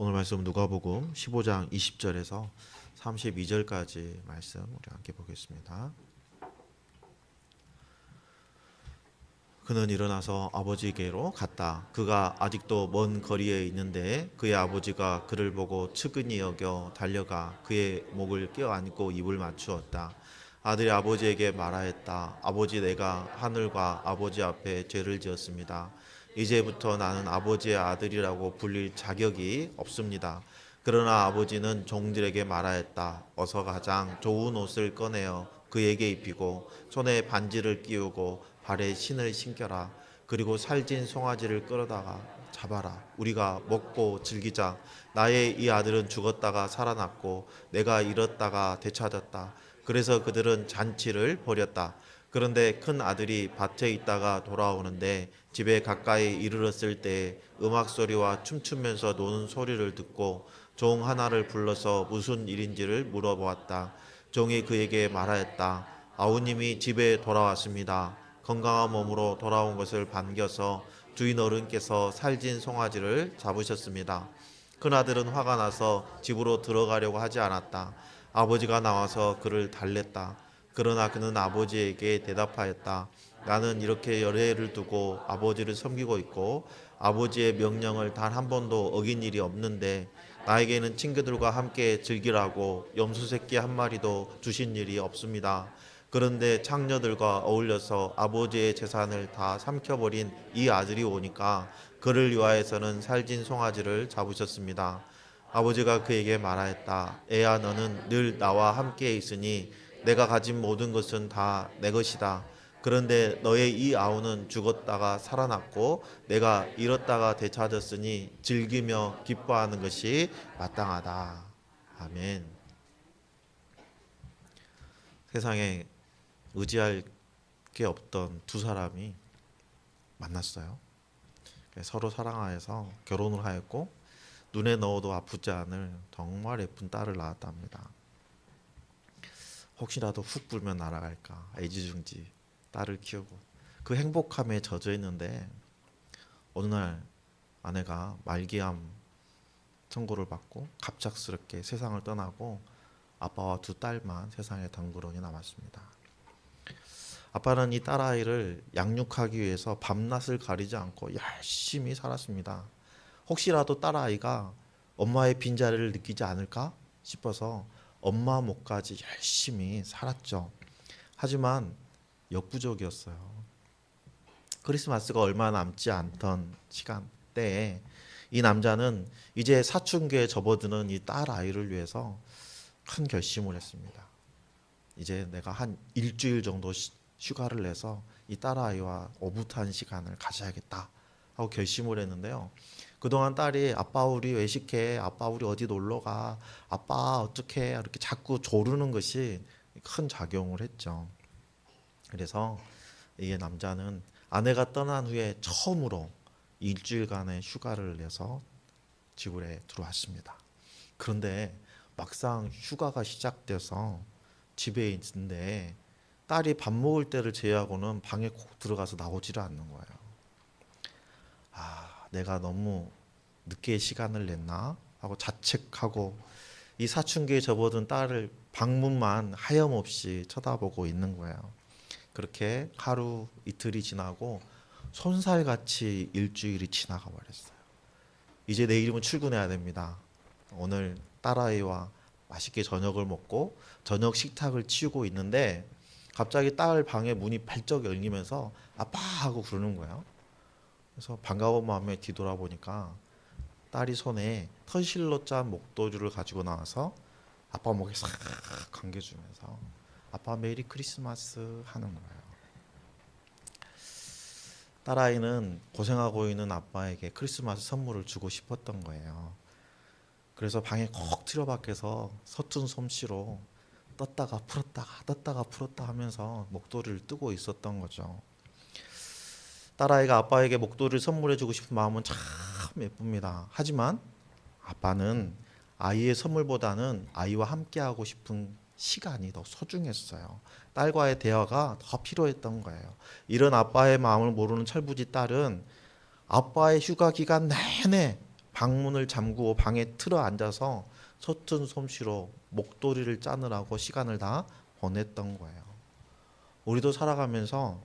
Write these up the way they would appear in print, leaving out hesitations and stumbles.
오늘 말씀 누가복음 15장 20절에서 32절까지 말씀 우리 함께 보겠습니다. 그는 일어나서 아버지께로 갔다. 그가 아직도 먼 거리에 있는데 그의 아버지가 그를 보고 측은히 여겨 달려가 그의 목을 껴안고 입을 맞추었다. 아들이 아버지에게 말하였다. 아버지, 내가 하늘과 아버지 앞에 죄를 지었습니다. 이제부터 나는 아버지의 아들이라고 불릴 자격이 없습니다. 그러나 아버지는 종들에게 말하였다. 어서 가장 좋은 옷을 꺼내어 그에게 입히고 손에 반지를 끼우고 발에 신을 신겨라. 그리고 살진 송아지를 끌어다가 잡아라. 우리가 먹고 즐기자. 나의 이 아들은 죽었다가 살아났고 내가 잃었다가 되찾았다. 그래서 그들은 잔치를 벌였다. 그런데 큰 아들이 밭에 있다가 돌아오는데 집에 가까이 이르렀을 때 음악 소리와 춤추면서 노는 소리를 듣고 종 하나를 불러서 무슨 일인지를 물어보았다. 종이 그에게 말하였다. 아우님이 집에 돌아왔습니다. 건강한 몸으로 돌아온 것을 반겨서 주인 어른께서 살진 송아지를 잡으셨습니다. 큰아들은 화가 나서 집으로 들어가려고 하지 않았다. 아버지가 나와서 그를 달랬다. 그러나 그는 아버지에게 대답하였다. 나는 이렇게 열애를 두고 아버지를 섬기고 있고 아버지의 명령을 단 한 번도 어긴 일이 없는데 나에게는 친구들과 함께 즐기라고 염소 새끼 한 마리도 주신 일이 없습니다. 그런데 창녀들과 어울려서 아버지의 재산을 다 삼켜버린 이 아들이 오니까 그를 위하여서는 살진 송아지를 잡으셨습니다. 아버지가 그에게 말하였다. 애야, 너는 늘 나와 함께 있으니 내가 가진 모든 것은 다 내 것이다. 그런데 너의 이 아우는 죽었다가 살아났고 내가 잃었다가 되찾았으니 즐기며 기뻐하는 것이 마땅하다. 아멘. 세상에 의지할 게 없던 두 사람이 만났어요. 서로 사랑하여서 결혼을 하였고 눈에 넣어도 아프지 않을 정말 예쁜 딸을 낳았답니다. 혹시라도 훅 불면 날아갈까 애지중지 딸을 키우고 그 행복함에 젖어 있는데 어느 날 아내가 말기암 청고를 받고 갑작스럽게 세상을 떠나고 아빠와 두 딸만 세상에 덩그러니 남았습니다. 아빠는 이 딸아이를 양육하기 위해서 밤낮을 가리지 않고 열심히 살았습니다. 혹시라도 딸아이가 엄마의 빈자리를 느끼지 않을까 싶어서 엄마 몫까지 열심히 살았죠. 하지만 역부족이었어요. 크리스마스가 얼마 남지 않던 시간대에 이 남자는 이제 사춘기에 접어드는 이 딸아이를 위해서 큰 결심을 했습니다. 이제 내가 한 일주일 정도 휴가를 내서 이 딸아이와 오붓한 시간을 가져야겠다 하고 결심을 했는데요. 그동안 딸이 아빠 우리 외식해, 아빠 우리 어디 놀러 가, 아빠 어떡해 이렇게 자꾸 조르는 것이 큰 작용을 했죠. 그래서 이 남자는 아내가 떠난 후에 처음으로 일주일간의 휴가를 내서 집에 들어왔습니다. 그런데 막상 휴가가 시작돼서 집에 있는데 딸이 밥 먹을 때를 제외하고는 방에 콕 들어가서 나오지를 않는 거예요. 내가 너무 늦게 시간을 냈나 하고 자책하고 이 사춘기에 접어든 딸을 방문만 하염없이 쳐다보고 있는 거예요. 그렇게 하루 이틀이 지나고 손살같이 일주일이 지나가 버렸어요. 이제 내일이면 출근해야 됩니다. 오늘 딸아이와 맛있게 저녁을 먹고 저녁 식탁을 치우고 있는데 갑자기 딸 방에 문이 발쩍 열리면서 아빠 하고 부르는 거예요. 그래서 반가운 마음에 뒤돌아보니까 딸이 손에 털실로 짠 목도리를 가지고 나와서 아빠 목에 싹 감겨주면서 아빠 메리 크리스마스 하는 거예요. 딸아이는 고생하고 있는 아빠에게 크리스마스 선물을 주고 싶었던 거예요. 그래서 방에 콕 틀어박혀서 서툰 솜씨로 떴다가 풀었다 하면서 목도리를 뜨고 있었던 거죠. 딸아이가 아빠에게 목도리를 선물해주고 싶은 마음은 참 예쁩니다. 하지만 아빠는 아이의 선물보다는 아이와 함께하고 싶은 시간이 더 소중했어요. 딸과의 대화가 더 필요했던 거예요. 이런 아빠의 마음을 모르는 철부지 딸은 아빠의 휴가 기간 내내 방문을 잠그고 방에 틀어 앉아서 서툰 솜씨로 목도리를 짜느라고 시간을 다 보냈던 거예요. 우리도 살아가면서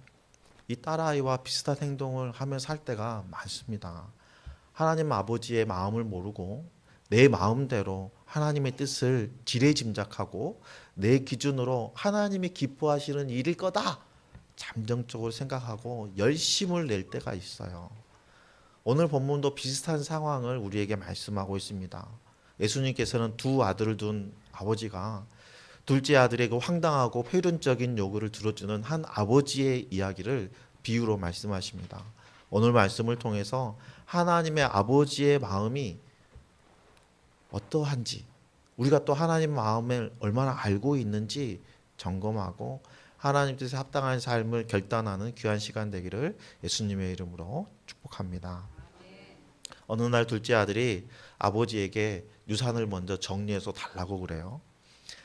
이 딸아이와 비슷한 행동을 하며 살 때가 많습니다. 하나님 아버지의 마음을 모르고 내 마음대로 하나님의 뜻을 지레짐작하고 내 기준으로 하나님이 기뻐하시는 일일 거다 잠정적으로 생각하고 열심을 낼 때가 있어요. 오늘 본문도 비슷한 상황을 우리에게 말씀하고 있습니다. 예수님께서는 두 아들을 둔 아버지가 둘째 아들에게 황당하고 표륜적인 요구를 들어주는 한 아버지의 이야기를 비유로 말씀하십니다. 오늘 말씀을 통해서 하나님의 아버지의 마음이 어떠한지, 우리가 또 하나님 마음을 얼마나 알고 있는지 점검하고 하나님 뜻에 합당한 삶을 결단하는 귀한 시간 되기를 예수님의 이름으로 축복합니다. 어느 날 둘째 아들이 아버지에게 유산을 먼저 정리해서 달라고 그래요.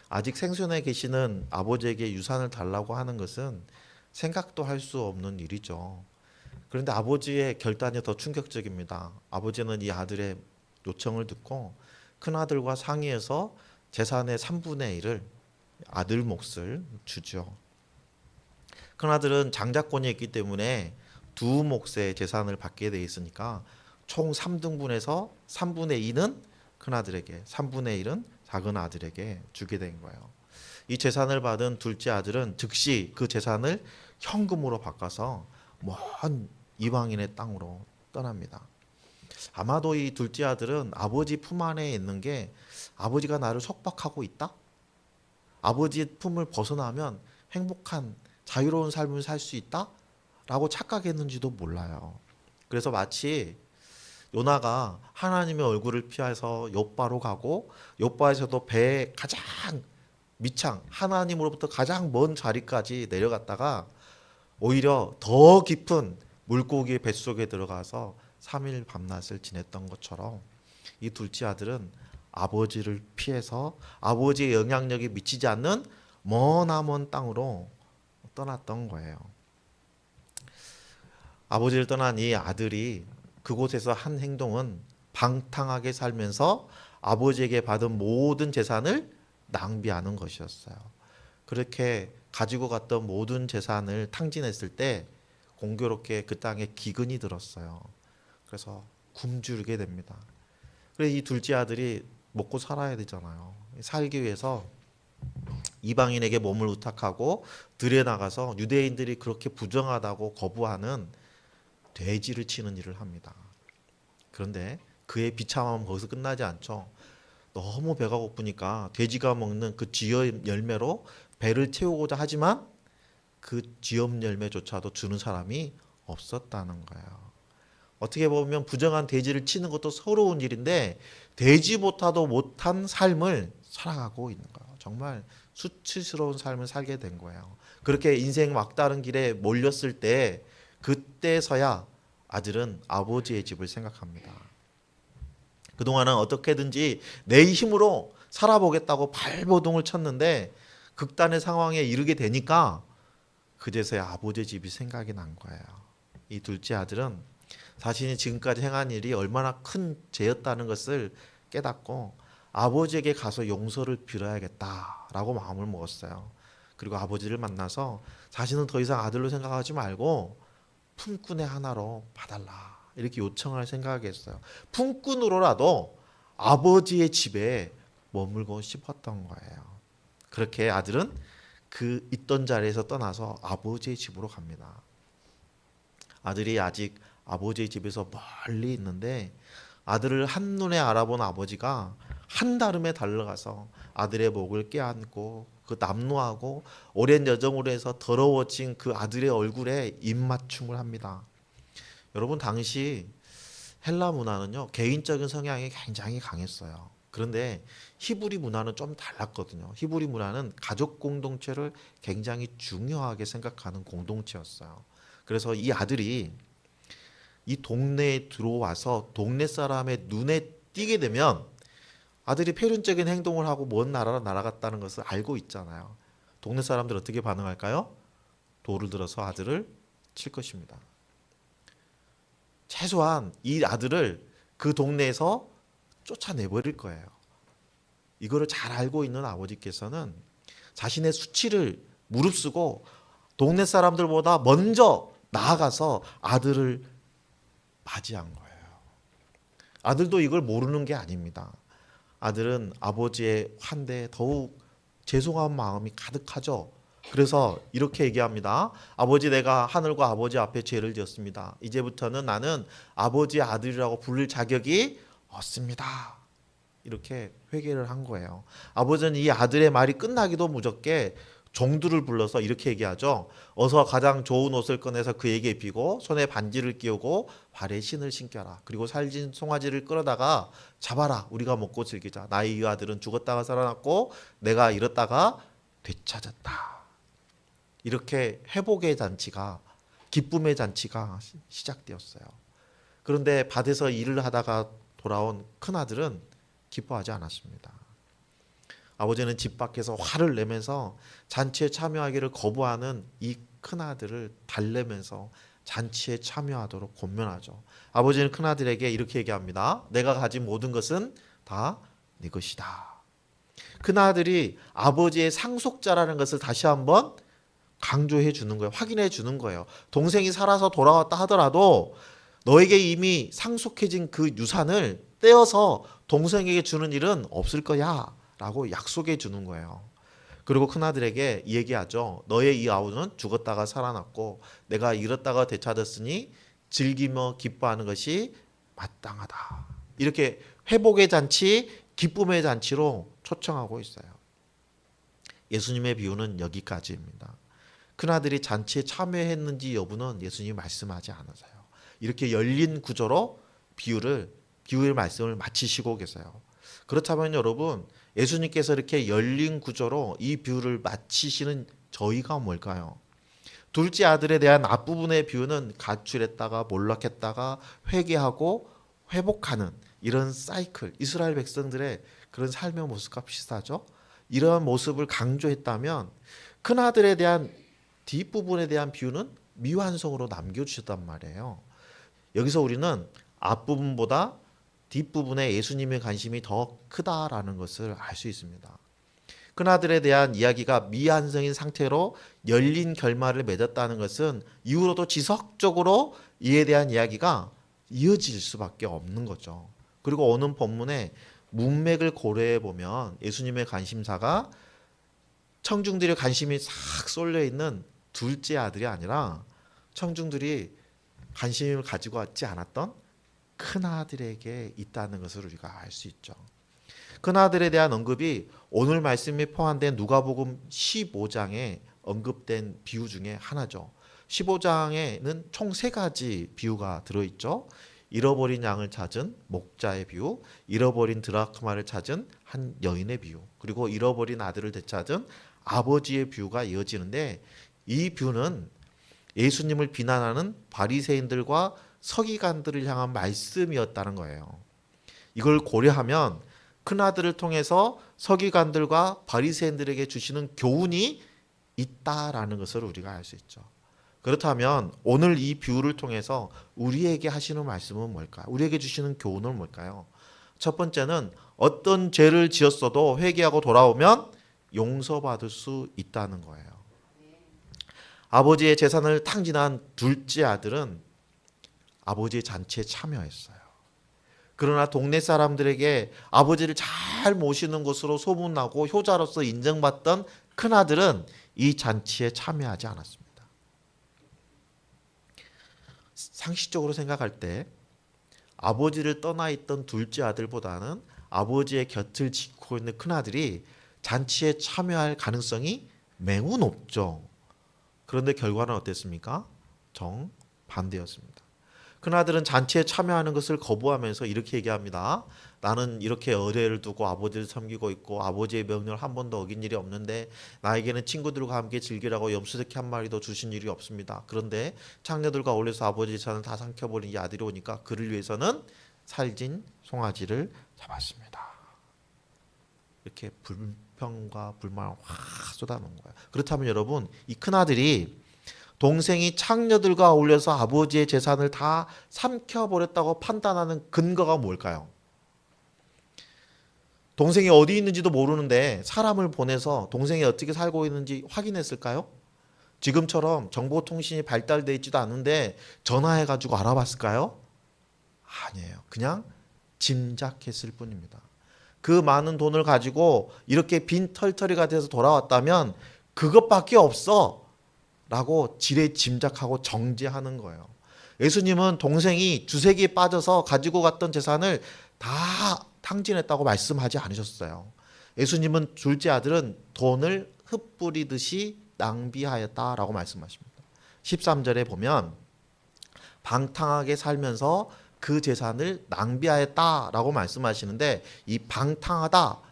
아직 생존해 계시는 아버지에게 유산을 달라고 하는 것은 생각도 할 수 없는 일이죠. 그런데 아버지의 결단이 더 충격적입니다. 아버지는 이 아들의 요청을 듣고 큰아들과 상의해서 재산의 3분의 1을 아들 몫을 주죠. 큰아들은 장자권이 있기 때문에 두 몫의 재산을 받게 돼 있으니까 총 3등분해서 3분의 2는 큰아들에게, 3분의 1은 작은 아들에게 주게 된 거예요. 이 재산을 받은 둘째 아들은 즉시 그 재산을 현금으로 바꿔서 먼 이방인의 땅으로 떠납니다. 아마도 이 둘째 아들은 아버지 품 안에 있는 게 아버지가 나를 속박하고 있다? 아버지의 품을 벗어나면 행복한 자유로운 삶을 살 수 있다? 라고 착각했는지도 몰라요. 그래서 마치 요나가 하나님의 얼굴을 피해서 욥바로 가고 욥바에서도 배의 가장 밑창 하나님으로부터 가장 먼 자리까지 내려갔다가 오히려 더 깊은 물고기의 뱃속에 들어가서 3일 밤낮을 지냈던 것처럼 이 둘째 아들은 아버지를 피해서 아버지의 영향력이 미치지 않는 머나먼 땅으로 떠났던 거예요. 아버지를 떠난 이 아들이 그곳에서 한 행동은 방탕하게 살면서 아버지에게 받은 모든 재산을 낭비하는 것이었어요. 그렇게 가지고 갔던 모든 재산을 탕진했을 때 공교롭게 그 땅에 기근이 들었어요. 그래서 굶주리게 됩니다. 그래서 이 둘째 아들이 먹고 살아야 되잖아요. 살기 위해서 이방인에게 몸을 의탁하고 들에 나가서 유대인들이 그렇게 부정하다고 거부하는 돼지를 치는 일을 합니다. 그런데 그의 비참함은 거기서 끝나지 않죠. 너무 배가 고프니까 돼지가 먹는 그 쥐의 열매로 배를 채우고자 하지만 그 쥐업 열매조차도 주는 사람이 없었다는 거예요. 어떻게 보면 부정한 돼지를 치는 것도 서러운 일인데 돼지보다도 못한 삶을 살아가고 있는 거예요. 정말 수치스러운 삶을 살게 된 거예요. 그렇게 인생 막다른 길에 몰렸을 때 그때서야 아들은 아버지의 집을 생각합니다. 그동안은 어떻게든지 내 힘으로 살아보겠다고 발버둥을 쳤는데 극단의 상황에 이르게 되니까 그제서야 아버지의 집이 생각이 난 거예요. 이 둘째 아들은 자신이 지금까지 행한 일이 얼마나 큰 죄였다는 것을 깨닫고 아버지에게 가서 용서를 빌어야겠다라고 마음을 먹었어요. 그리고 아버지를 만나서 자신은 더 이상 아들로 생각하지 말고 품꾼의 하나로 봐달라 이렇게 요청할 생각했어요. 품꾼으로라도 아버지의 집에 머물고 싶었던 거예요. 그렇게 아들은 그 있던 자리에서 떠나서 아버지의 집으로 갑니다. 아들이 아직 아버지의 집에서 멀리 있는데 아들을 한눈에 알아본 아버지가 한달음에 달려가서 아들의 목을 껴안고 그 남노하고 오랜 여정으로 해서 더러워진 그 아들의 얼굴에 입맞춤을 합니다. 여러분 당시 헬라 문화는요 개인적인 성향이 굉장히 강했어요. 그런데 히브리 문화는 좀 달랐거든요. 히브리 문화는 가족 공동체를 굉장히 중요하게 생각하는 공동체였어요. 그래서 이 아들이 이 동네에 들어와서 동네 사람의 눈에 띄게 되면 아들이 표륜적인 행동을 하고 먼 나라로 날아갔다는 것을 알고 있잖아요. 동네 사람들 어떻게 반응할까요? 돌을 들어서 아들을 칠 것입니다. 최소한 이 아들을 그 동네에서 쫓아내버릴 거예요. 이거를 잘 알고 있는 아버지께서는 자신의 수치를 무릅쓰고 동네 사람들보다 먼저 나아가서 아들을 맞이한 거예요. 아들도 이걸 모르는 게 아닙니다. 아들은 아버지의 환대에 더욱 죄송한 마음이 가득하죠. 그래서 이렇게 얘기합니다. 아버지, 내가 하늘과 아버지 앞에 죄를 지었습니다. 이제부터는 나는 아버지의 아들이라고 부를 자격이 없습니다. 이렇게 회개를 한 거예요. 아버지는 이 아들의 말이 끝나기도 무섭게 종들을 불러서 이렇게 얘기하죠. 어서 가장 좋은 옷을 꺼내서 그에게 입히고 손에 반지를 끼우고 발에 신을 신겨라. 그리고 살진 송아지를 끌어다가 잡아라. 우리가 먹고 즐기자. 나의 이 아들은 죽었다가 살아났고 내가 잃었다가 되찾았다. 이렇게 회복의 잔치가, 기쁨의 잔치가 시작되었어요. 그런데 밭에서 일을 하다가 돌아온 큰아들은 기뻐하지 않았습니다. 아버지는 집 밖에서 화를 내면서 잔치에 참여하기를 거부하는 이 큰아들을 달래면서 잔치에 참여하도록 권면하죠. 아버지는 큰아들에게 이렇게 얘기합니다. 내가 가진 모든 것은 다 네 것이다. 큰아들이 아버지의 상속자라는 것을 다시 한번 강조해 주는 거예요. 확인해 주는 거예요. 동생이 살아서 돌아왔다 하더라도 너에게 이미 상속해진 그 유산을 떼어서 동생에게 주는 일은 없을 거야 라고 약속해 주는 거예요. 그리고 큰아들에게 얘기하죠. 너의 이 아우는 죽었다가 살아났고 내가 잃었다가 되찾았으니 즐기며 기뻐하는 것이 마땅하다. 이렇게 회복의 잔치, 기쁨의 잔치로 초청하고 있어요. 예수님의 비유는 여기까지입니다. 큰아들이 잔치에 참여했는지 여부는 예수님이 말씀하지 않으세요. 이렇게 열린 구조로 비유의 말씀을 마치시고 계세요. 그렇다면 여러분, 예수님께서 이렇게 열린 구조로 이 비유를 마치시는 저희가 뭘까요? 둘째 아들에 대한 앞부분의 비유는 가출했다가 몰락했다가 회개하고 회복하는 이런 사이클, 이스라엘 백성들의 그런 삶의 모습과 비슷하죠. 이러한 모습을 강조했다면 큰아들에 대한 뒷부분에 대한 비유는 미완성으로 남겨주셨단 말이에요. 여기서 우리는 앞부분보다 뒷부분에 예수님의 관심이 더 크다라는 것을 알 수 있습니다. 큰아들에 대한 이야기가 미완성인 상태로 열린 결말을 맺었다는 것은 이후로도 지속적으로 이에 대한 이야기가 이어질 수밖에 없는 거죠. 그리고 오늘 본문에 문맥을 고려해 보면 예수님의 관심사가 청중들의 관심이 싹 쏠려 있는 둘째 아들이 아니라 청중들이 관심을 가지고 있지 않았던 큰아들에게 있다는 것을 우리가 알 수 있죠. 큰아들에 대한 언급이 오늘 말씀이 포함된 누가복음 15장에 언급된 비유 중에 하나죠. 15장에는 총 3가지 비유가 들어있죠. 잃어버린 양을 찾은 목자의 비유, 잃어버린 드라크마를 찾은 한 여인의 비유, 그리고 잃어버린 아들을 되찾은 아버지의 비유가 이어지는데 이 비유는 예수님을 비난하는 바리새인들과 서기관들을 향한 말씀이었다는 거예요. 이걸 고려하면 큰아들을 통해서 서기관들과 바리새인들에게 주시는 교훈이 있다라는 것을 우리가 알 수 있죠. 그렇다면 오늘 이 비유를 통해서 우리에게 하시는 말씀은 뭘까요? 우리에게 주시는 교훈은 뭘까요? 첫 번째는 어떤 죄를 지었어도 회개하고 돌아오면 용서받을 수 있다는 거예요. 아버지의 재산을 탕진한 둘째 아들은 아버지의 잔치에 참여했어요. 그러나 동네 사람들에게 아버지를 잘 모시는 것으로 소문나고 효자로서 인정받던 큰아들은 이 잔치에 참여하지 않았습니다. 상식적으로 생각할 때 아버지를 떠나 있던 둘째 아들보다는 아버지의 곁을 지키고 있는 큰아들이 잔치에 참여할 가능성이 매우 높죠. 그런데 결과는 어땠습니까? 정반대였습니다. 큰아들은 잔치에 참여하는 것을 거부하면서 이렇게 얘기합니다. 나는 이렇게 의뢰를 두고 아버지를 섬기고 있고 아버지의 명령을 한 번도 어긴 일이 없는데 나에게는 친구들과 함께 즐기라고 염소새끼 한 마리도 주신 일이 없습니다. 그런데 창녀들과 어울려서 아버지의 잔을 다 삼켜버린 이 아들이 오니까 그를 위해서는 살진 송아지를 잡았습니다. 이렇게 불평과 불만을 확 쏟아놓은 거예요. 그렇다면 여러분, 이 큰아들이 동생이 창녀들과 어울려서 아버지의 재산을 다 삼켜버렸다고 판단하는 근거가 뭘까요? 동생이 어디 있는지도 모르는데 사람을 보내서 동생이 어떻게 살고 있는지 확인했을까요? 지금처럼 정보통신이 발달되어 있지도 않은데 전화해가지고 알아봤을까요? 아니에요. 그냥 짐작했을 뿐입니다. 그 많은 돈을 가지고 이렇게 빈털터리가 돼서 돌아왔다면 그것밖에 없어 라고 지레 짐작하고 정죄하는 거예요. 예수님은 동생이 주색이 빠져서 가지고 갔던 재산을 다 탕진했다고 말씀하지 않으셨어요. 예수님은 둘째 아들은 돈을 흩뿌리듯이 낭비하였다라고 말씀하십니다. 13절에 보면 방탕하게 살면서 그 재산을 낭비하였다라고 말씀하시는데, 이 방탕하다라는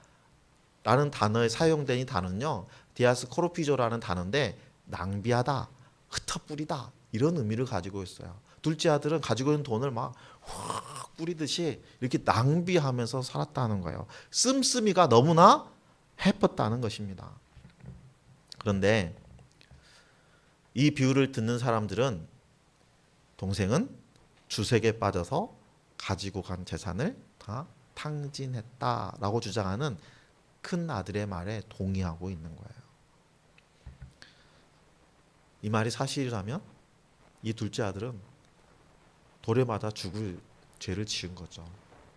단어에 사용된 이 단어는요, 디아스코로피조라는 단어인데 낭비하다, 흩어뿌리다 이런 의미를 가지고 있어요. 둘째 아들은 가지고 있는 돈을 막 확 뿌리듯이 이렇게 낭비하면서 살았다는 거예요. 씀씀이가 너무나 해뻤다는 것입니다. 그런데 이 비유를 듣는 사람들은 동생은 주색에 빠져서 가지고 간 재산을 다 탕진했다라고 주장하는 큰 아들의 말에 동의하고 있는 거예요. 이 말이 사실이라면 이 둘째 아들은 돌에 맞아 죽을 죄를 지은 거죠.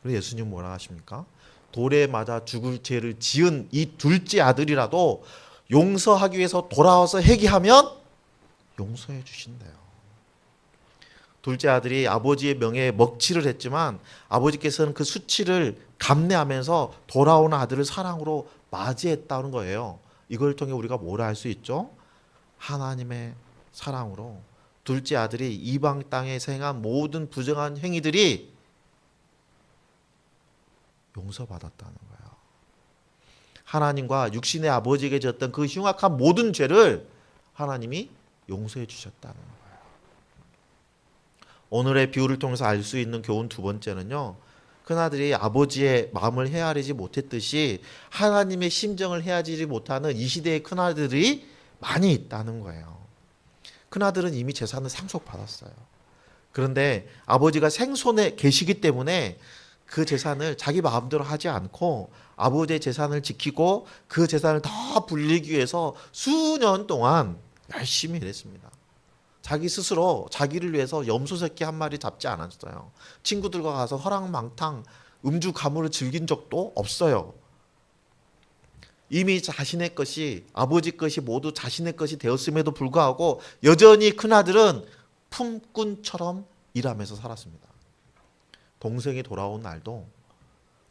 그래서 예수님 뭐라 하십니까? 돌에 맞아 죽을 죄를 지은 이 둘째 아들이라도 용서하기 위해서 돌아와서 회개하면 용서해 주신대요. 둘째 아들이 아버지의 명예에 먹칠을 했지만 아버지께서는 그 수치를 감내하면서 돌아오는 아들을 사랑으로 맞이했다는 거예요. 이걸 통해 우리가 뭘 알 수 있죠? 하나님의 사랑으로 둘째 아들이 이방 땅에서 행한 모든 부정한 행위들이 용서받았다는 거예요. 하나님과 육신의 아버지에게 졌던 그 흉악한 모든 죄를 하나님이 용서해 주셨다는 거예요. 오늘의 비유를 통해서 알 수 있는 교훈 두 번째는요, 큰아들이 아버지의 마음을 헤아리지 못했듯이 하나님의 심정을 헤아리지 못하는 이 시대의 큰아들이 많이 있다는 거예요. 큰아들은 이미 재산을 상속받았어요. 그런데 아버지가 생손에 계시기 때문에 그 재산을 자기 마음대로 하지 않고 아버지의 재산을 지키고 그 재산을 더 불리기 위해서 수년 동안 열심히 일했습니다. 자기 스스로 자기를 위해서 염소 새끼 한 마리 잡지 않았어요. 친구들과 가서 허랑망탕 음주 가물을 즐긴 적도 없어요. 이미 자신의 것이, 아버지 것이 모두 자신의 것이 되었음에도 불구하고 여전히 큰아들은 품꾼처럼 일하면서 살았습니다. 동생이 돌아온 날도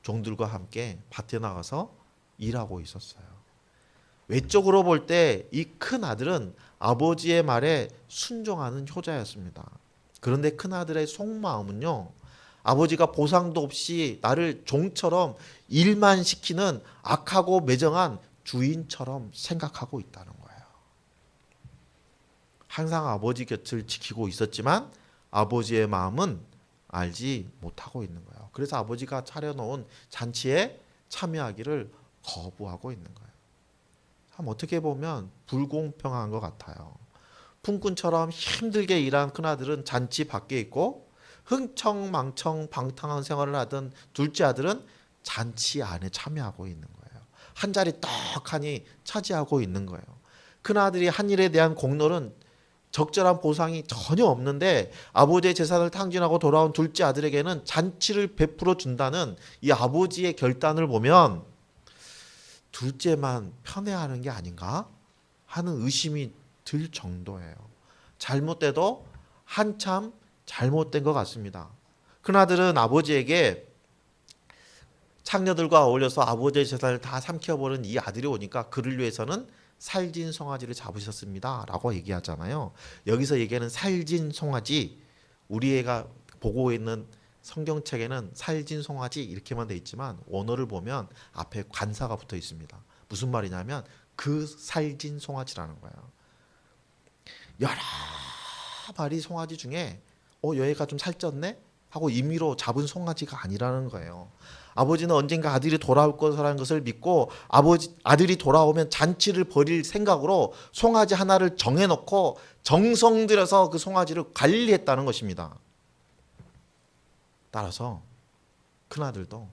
종들과 함께 밭에 나가서 일하고 있었어요. 외적으로 볼 때 이 큰아들은 아버지의 말에 순종하는 효자였습니다. 그런데 큰아들의 속마음은요, 아버지가 보상도 없이 나를 종처럼 일만 시키는 악하고 매정한 주인처럼 생각하고 있다는 거예요. 항상 아버지 곁을 지키고 있었지만 아버지의 마음은 알지 못하고 있는 거예요. 그래서 아버지가 차려놓은 잔치에 참여하기를 거부하고 있는 거예요. 참 어떻게 보면 불공평한 것 같아요. 품꾼처럼 힘들게 일한 큰아들은 잔치 밖에 있고 흥청망청 방탕한 생활을 하던 둘째 아들은 잔치 안에 참여하고 있는 거예요. 한 자리 떡하니 차지하고 있는 거예요. 큰아들이 한 일에 대한 공로는 적절한 보상이 전혀 없는데 아버지의 재산을 탕진하고 돌아온 둘째 아들에게는 잔치를 베풀어 준다는 이 아버지의 결단을 보면 둘째만 편애하는 게 아닌가 하는 의심이 들 정도예요. 잘못돼도 한참 잘못된 것 같습니다. 큰아들은 아버지에게 창녀들과 어울려서 아버지의 재산을 다 삼켜버린 이 아들이 오니까 그를 위해서는 살진 송아지를 잡으셨습니다 라고 얘기하잖아요. 여기서 얘기하는 살진 송아지, 우리 애가 보고 있는 성경책에는 살진 송아지 이렇게만 돼 있지만 원어를 보면 앞에 관사가 붙어 있습니다. 무슨 말이냐면 그 살진 송아지라는 거예요. 여러 마리 송아지 중에 얘가 좀 살쪘네? 하고 임의로 잡은 송아지가 아니라는 거예요. 아버지는 언젠가 아들이 돌아올 것이라는 것을 믿고 아들이 돌아오면 잔치를 벌일 생각으로 송아지 하나를 정해놓고 정성 들여서 그 송아지를 관리했다는 것입니다. 따라서 큰아들도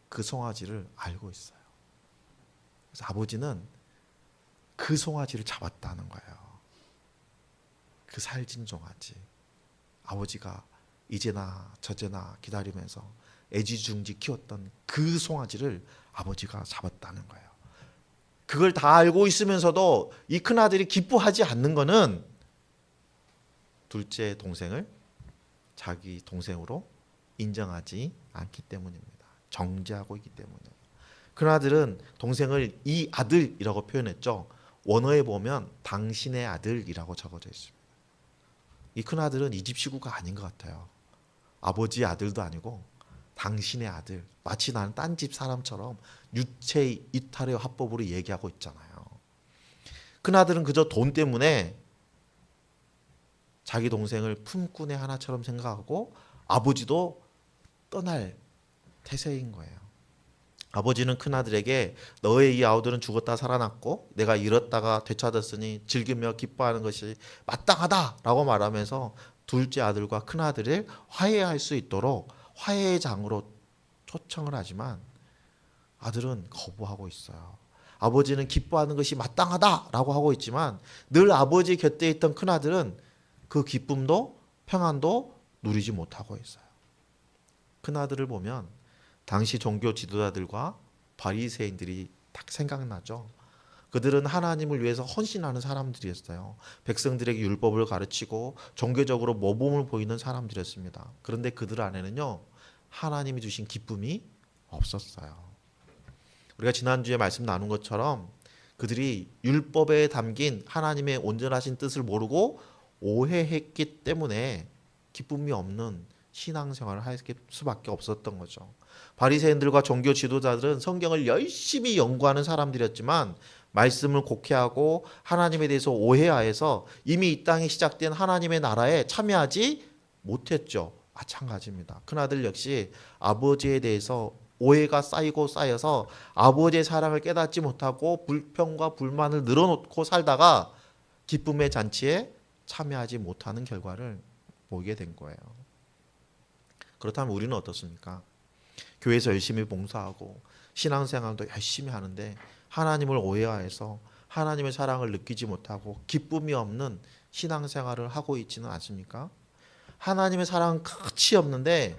그 송아지를 알고 있어요. 그래서 아버지는 그 송아지를 잡았다는 거예요. 그 살찐 송아지. 아버지가 이제나 저제나 기다리면서 애지중지 키웠던 그 송아지를 아버지가 잡았다는 거예요. 그걸 다 알고 있으면서도 이 큰아들이 기뻐하지 않는 것은 둘째 동생을 자기 동생으로 인정하지 않기 때문입니다. 정죄하고 있기 때문이에요. 큰아들은 동생을 이 아들이라고 표현했죠. 원어에 보면 당신의 아들이라고 적어져 있습니다. 이 큰아들은 이 집 식구가 아닌 것 같아요. 아버지의 아들도 아니고 당신의 아들. 마치 나는 딴 집 사람처럼 유체 이탈의 화법으로 얘기하고 있잖아요. 큰아들은 그저 돈 때문에 자기 동생을 품꾼의 하나처럼 생각하고 아버지도 떠날 태세인 거예요. 아버지는 큰아들에게 너의 이 아우들은 죽었다 살아났고 내가 잃었다가 되찾았으니 즐기며 기뻐하는 것이 마땅하다라고 말하면서 둘째 아들과 큰아들을 화해할 수 있도록 화해의 장으로 초청을 하지만 아들은 거부하고 있어요. 아버지는 기뻐하는 것이 마땅하다라고 하고 있지만 늘 아버지 곁에 있던 큰아들은 그 기쁨도 평안도 누리지 못하고 있어요. 큰아들을 보면 당시 종교 지도자들과 바리새인들이 딱 생각나죠. 그들은 하나님을 위해서 헌신하는 사람들이었어요. 백성들에게 율법을 가르치고 종교적으로 모범을 보이는 사람들이었습니다. 그런데 그들 안에는요, 하나님이 주신 기쁨이 없었어요. 우리가 지난주에 말씀 나눈 것처럼 그들이 율법에 담긴 하나님의 온전하신 뜻을 모르고 오해했기 때문에 기쁨이 없는 신앙생활을 할 수밖에 없었던 거죠. 바리새인들과 종교 지도자들은 성경을 열심히 연구하는 사람들이었지만 말씀을 곡해하고 하나님에 대해서 오해하여서 이미 이 땅에 시작된 하나님의 나라에 참여하지 못했죠. 마찬가지입니다. 큰아들 역시 아버지에 대해서 오해가 쌓이고 쌓여서 아버지의 사랑을 깨닫지 못하고 불평과 불만을 늘어놓고 살다가 기쁨의 잔치에 참여하지 못하는 결과를 보게 된 거예요. 그렇다면 우리는 어떻습니까? 교회에서 열심히 봉사하고 신앙생활도 열심히 하는데 하나님을 오해하여서 하나님의 사랑을 느끼지 못하고 기쁨이 없는 신앙생활을 하고 있지는 않습니까? 하나님의 사랑은 끝이 없는데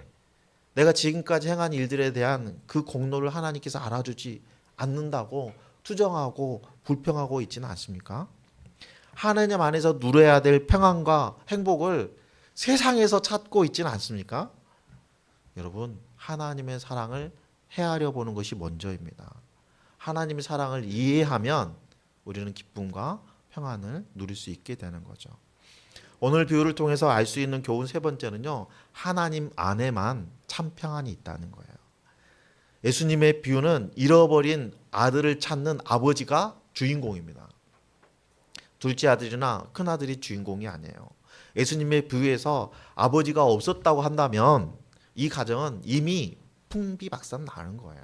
내가 지금까지 행한 일들에 대한 그 공로를 하나님께서 알아주지 않는다고 투정하고 불평하고 있지는 않습니까? 하나님 안에서 누려야 될 평안과 행복을 세상에서 찾고 있지는 않습니까? 여러분, 하나님의 사랑을 헤아려 보는 것이 먼저입니다. 하나님의 사랑을 이해하면 우리는 기쁨과 평안을 누릴 수 있게 되는 거죠. 오늘 비유를 통해서 알 수 있는 교훈 세 번째는요, 하나님 안에만 참 평안이 있다는 거예요. 예수님의 비유는 잃어버린 아들을 찾는 아버지가 주인공입니다. 둘째 아들이나 큰 아들이 주인공이 아니에요. 예수님의 비유에서 아버지가 없었다고 한다면 이 가정은 이미 풍비박산 나는 거예요.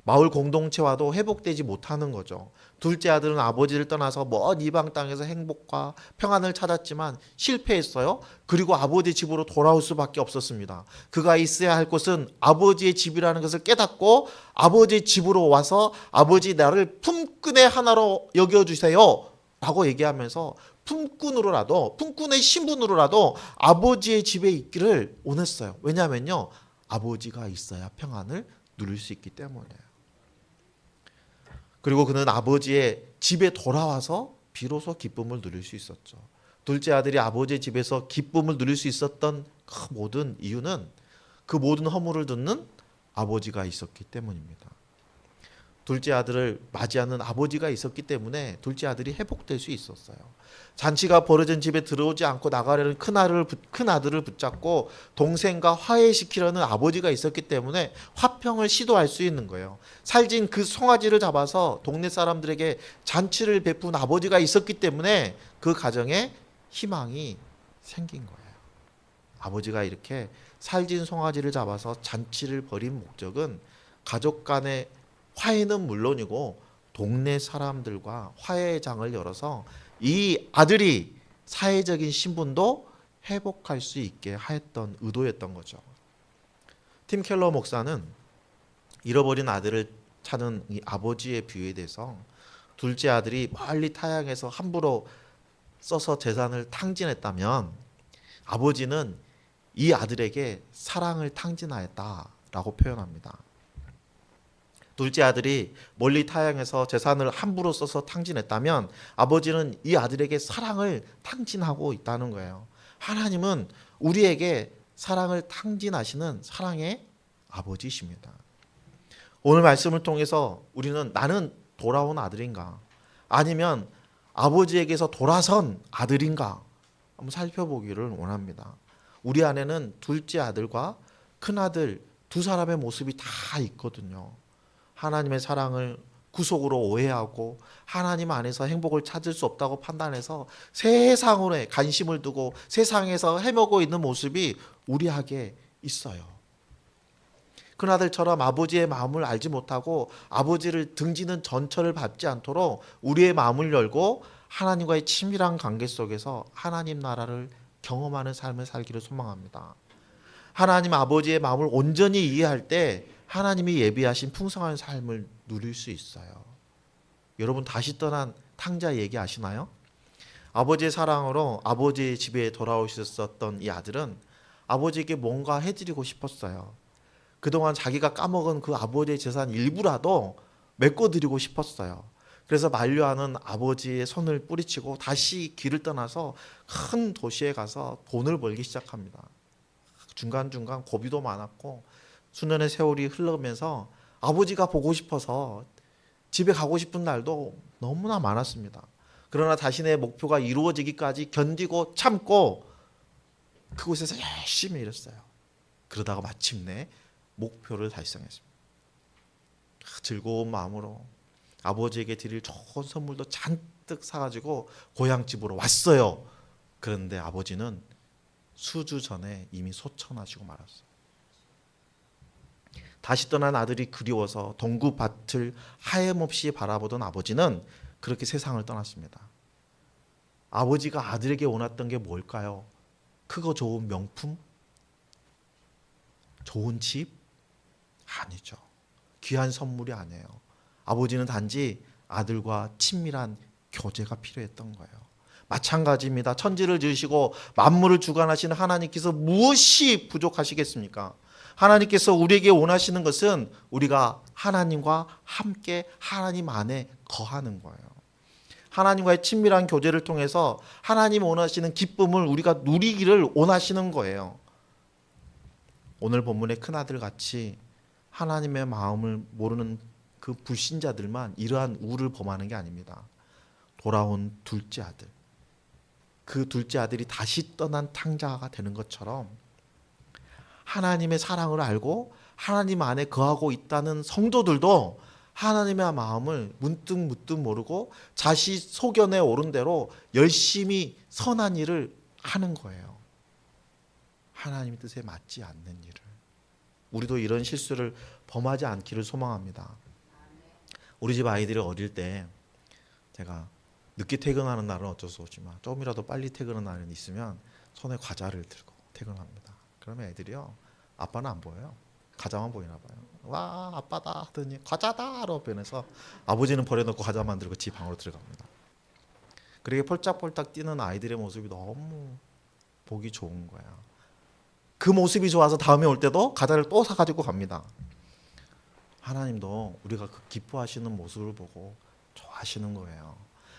마을 공동체와도 회복되지 못하는 거죠. 둘째 아들은 아버지를 떠나서 먼 이방 땅에서 행복과 평안을 찾았지만 실패했어요. 그리고 아버지 집으로 돌아올 수밖에 없었습니다. 그가 있어야 할 곳은 아버지의 집이라는 것을 깨닫고 아버지 집으로 와서 아버지 나를 품꾼의 하나로 여겨주세요 라고 얘기하면서 품꾼의 신분으로라도 아버지의 집에 있기를 원했어요. 왜냐하면요, 아버지가 있어야 평안을 누릴 수 있기 때문이에요. 그리고 그는 아버지의 집에 돌아와서 비로소 기쁨을 누릴 수 있었죠. 둘째 아들이 아버지의 집에서 기쁨을 누릴 수 있었던 그 모든 이유는 그 모든 허물을 듣는 아버지가 있었기 때문입니다. 둘째 아들을 맞이하는 아버지가 있었기 때문에 둘째 아들이 회복될 수 있었어요. 잔치가 벌어진 집에 들어오지 않고 나가려는 큰 아들을 붙잡고 동생과 화해시키려는 아버지가 있었기 때문에 화평을 시도할 수 있는 거예요. 살진 그 송아지를 잡아서 동네 사람들에게 잔치를 베푼 아버지가 있었기 때문에 그 가정에 희망이 생긴 거예요. 아버지가 이렇게 살진 송아지를 잡아서 잔치를 벌인 목적은 가족 간의 화해는 물론이고 동네 사람들과 화해의 장을 열어서 이 아들이 사회적인 신분도 회복할 수 있게 하였던 의도였던 거죠. 팀 켈러 목사는 잃어버린 아들을 찾은 이 아버지의 비유에 대해서 둘째 아들이 멀리 타향에서 함부로 써서 재산을 탕진했다면 아버지는 이 아들에게 사랑을 탕진하였다라고 표현합니다. 둘째 아들이 멀리 타향해서 재산을 함부로 써서 탕진했다면 아버지는 이 아들에게 사랑을 탕진하고 있다는 거예요. 하나님은 우리에게 사랑을 탕진하시는 사랑의 아버지이십니다. 오늘 말씀을 통해서 우리는 나는 돌아온 아들인가 아니면 아버지에게서 돌아선 아들인가 한번 살펴보기를 원합니다. 우리 안에는 둘째 아들과 큰아들 두 사람의 모습이 다 있거든요. 하나님의 사랑을 구속으로 오해하고 하나님 안에서 행복을 찾을 수 없다고 판단해서 세상으로 관심을 두고 세상에서 헤매고 있는 모습이 우리에게 있어요. 큰아들처럼 아버지의 마음을 알지 못하고 아버지를 등지는 전철을 밟지 않도록 우리의 마음을 열고 하나님과의 친밀한 관계 속에서 하나님 나라를 경험하는 삶을 살기를 소망합니다. 하나님 아버지의 마음을 온전히 이해할 때 하나님이 예비하신 풍성한 삶을 누릴 수 있어요. 여러분 다시 떠난 탕자 얘기 아시나요? 아버지의 사랑으로 아버지의 집에 돌아오셨었던 이 아들은 아버지에게 뭔가 해드리고 싶었어요. 그동안 자기가 까먹은 그 아버지의 재산 일부라도 메꿔드리고 싶었어요. 그래서 만류하는 아버지의 손을 뿌리치고 다시 길을 떠나서 큰 도시에 가서 돈을 벌기 시작합니다. 중간중간 고비도 많았고 수년의 세월이 흘러가면서 아버지가 보고 싶어서 집에 가고 싶은 날도 너무나 많았습니다. 그러나 자신의 목표가 이루어지기까지 견디고 참고 그곳에서 열심히 일했어요. 그러다가 마침내 목표를 달성했습니다. 즐거운 마음으로 아버지에게 드릴 좋은 선물도 잔뜩 사가지고 고향집으로 왔어요. 그런데 아버지는 수주 전에 이미 소천하시고 말았어요. 다시 떠난 아들이 그리워서 동구밭을 하염없이 바라보던 아버지는 그렇게 세상을 떠났습니다. 아버지가 아들에게 원했던 게 뭘까요? 크고 좋은 명품? 좋은 집? 아니죠. 귀한 선물이 아니에요. 아버지는 단지 아들과 친밀한 교제가 필요했던 거예요. 마찬가지입니다. 천지를 지으시고 만물을 주관하시는 하나님께서 무엇이 부족하시겠습니까? 하나님께서 우리에게 원하시는 것은 우리가 하나님과 함께 하나님 안에 거하는 거예요. 하나님과의 친밀한 교제를 통해서 하나님 원하시는 기쁨을 우리가 누리기를 원하시는 거예요. 오늘 본문의 큰아들 같이 하나님의 마음을 모르는 그 불신자들만 이러한 우를 범하는 게 아닙니다. 돌아온 둘째 아들, 그 둘째 아들이 다시 떠난 탕자가 되는 것처럼 하나님의 사랑을 알고 하나님 안에 거하고 있다는 성도들도 하나님의 마음을 문득 모르고 자신 소견에 오른 대로 열심히 선한 일을 하는 거예요. 하나님의 뜻에 맞지 않는 일을. 우리도 이런 실수를 범하지 않기를 소망합니다. 우리 집 아이들이 어릴 때 제가 늦게 퇴근하는 날은 어쩔 수 없지만 조금이라도 빨리 퇴근하는 날은 있으면 손에 과자를 들고 퇴근합니다. 그러면 애들이요, 아빠는 안 보여요. 과자만 보이나 봐요. 와, 아빠다 하더니 과자다 라고 변해서 아버지는 버려놓고 과자만 들고 집 방으로 들어갑니다. 그렇게 폴짝폴짝 뛰는 아이들의 모습이 너무 보기 좋은 거야. 그 모습이 좋아서 다음에 올 때도 과자를 또 사가지고 갑니다. 하나님도 우리가 그 기뻐하시는 모습을 보고 좋아하시는 거예요.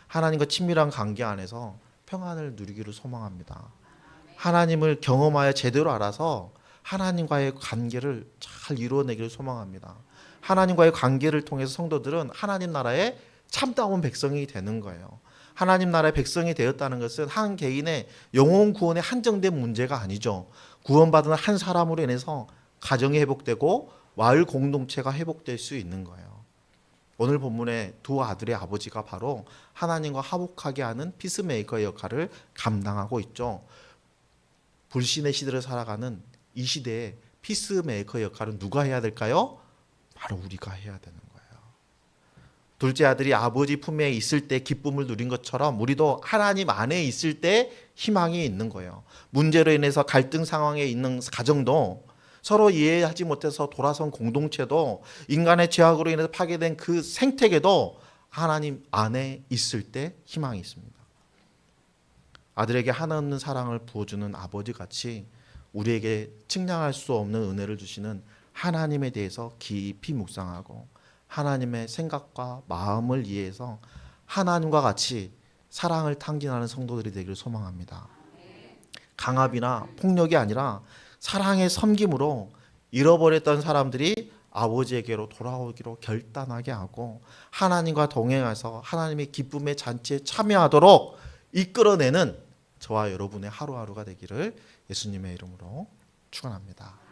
하나님과 친밀한 관계 안에서 평안을 누리기를 소망합니다. 하나님을 경험하여 제대로 알아서 하나님과의 관계를 잘 이루어내기를 소망합니다. 하나님과의 관계를 통해서 성도들은 하나님 나라의 참다운 백성이 되는 거예요. 하나님 나라의 백성이 되었다는 것은 한 개인의 영혼 구원에 한정된 문제가 아니죠. 구원받은 한 사람으로 인해서 가정이 회복되고 마을 공동체가 회복될 수 있는 거예요. 오늘 본문의 두 아들의 아버지가 바로 하나님과 화목하게 하는 피스메이커의 역할을 감당하고 있죠. 불신의 시대를 살아가는 이 시대에 피스메이커 역할은 누가 해야 될까요? 바로 우리가 해야 되는 거예요. 둘째 아들이 아버지 품에 있을 때 기쁨을 누린 것처럼 우리도 하나님 안에 있을 때 희망이 있는 거예요. 문제로 인해서 갈등 상황에 있는 가정도, 서로 이해하지 못해서 돌아선 공동체도, 인간의 죄악으로 인해서 파괴된 그 생태계도 하나님 안에 있을 때 희망이 있습니다. 아들에게 한없는 사랑을 부어주는 아버지 같이 우리에게 측량할 수 없는 은혜를 주시는 하나님에 대해서 깊이 묵상하고 하나님의 생각과 마음을 이해해서 하나님과 같이 사랑을 탕진하는 성도들이 되기를 소망합니다. 강압이나 폭력이 아니라 사랑의 섬김으로 잃어버렸던 사람들이 아버지에게로 돌아오기로 결단하게 하고 하나님과 동행해서 하나님의 기쁨의 잔치에 참여하도록 이끌어내는 저와 여러분의 하루하루가 되기를 예수님의 이름으로 축원합니다.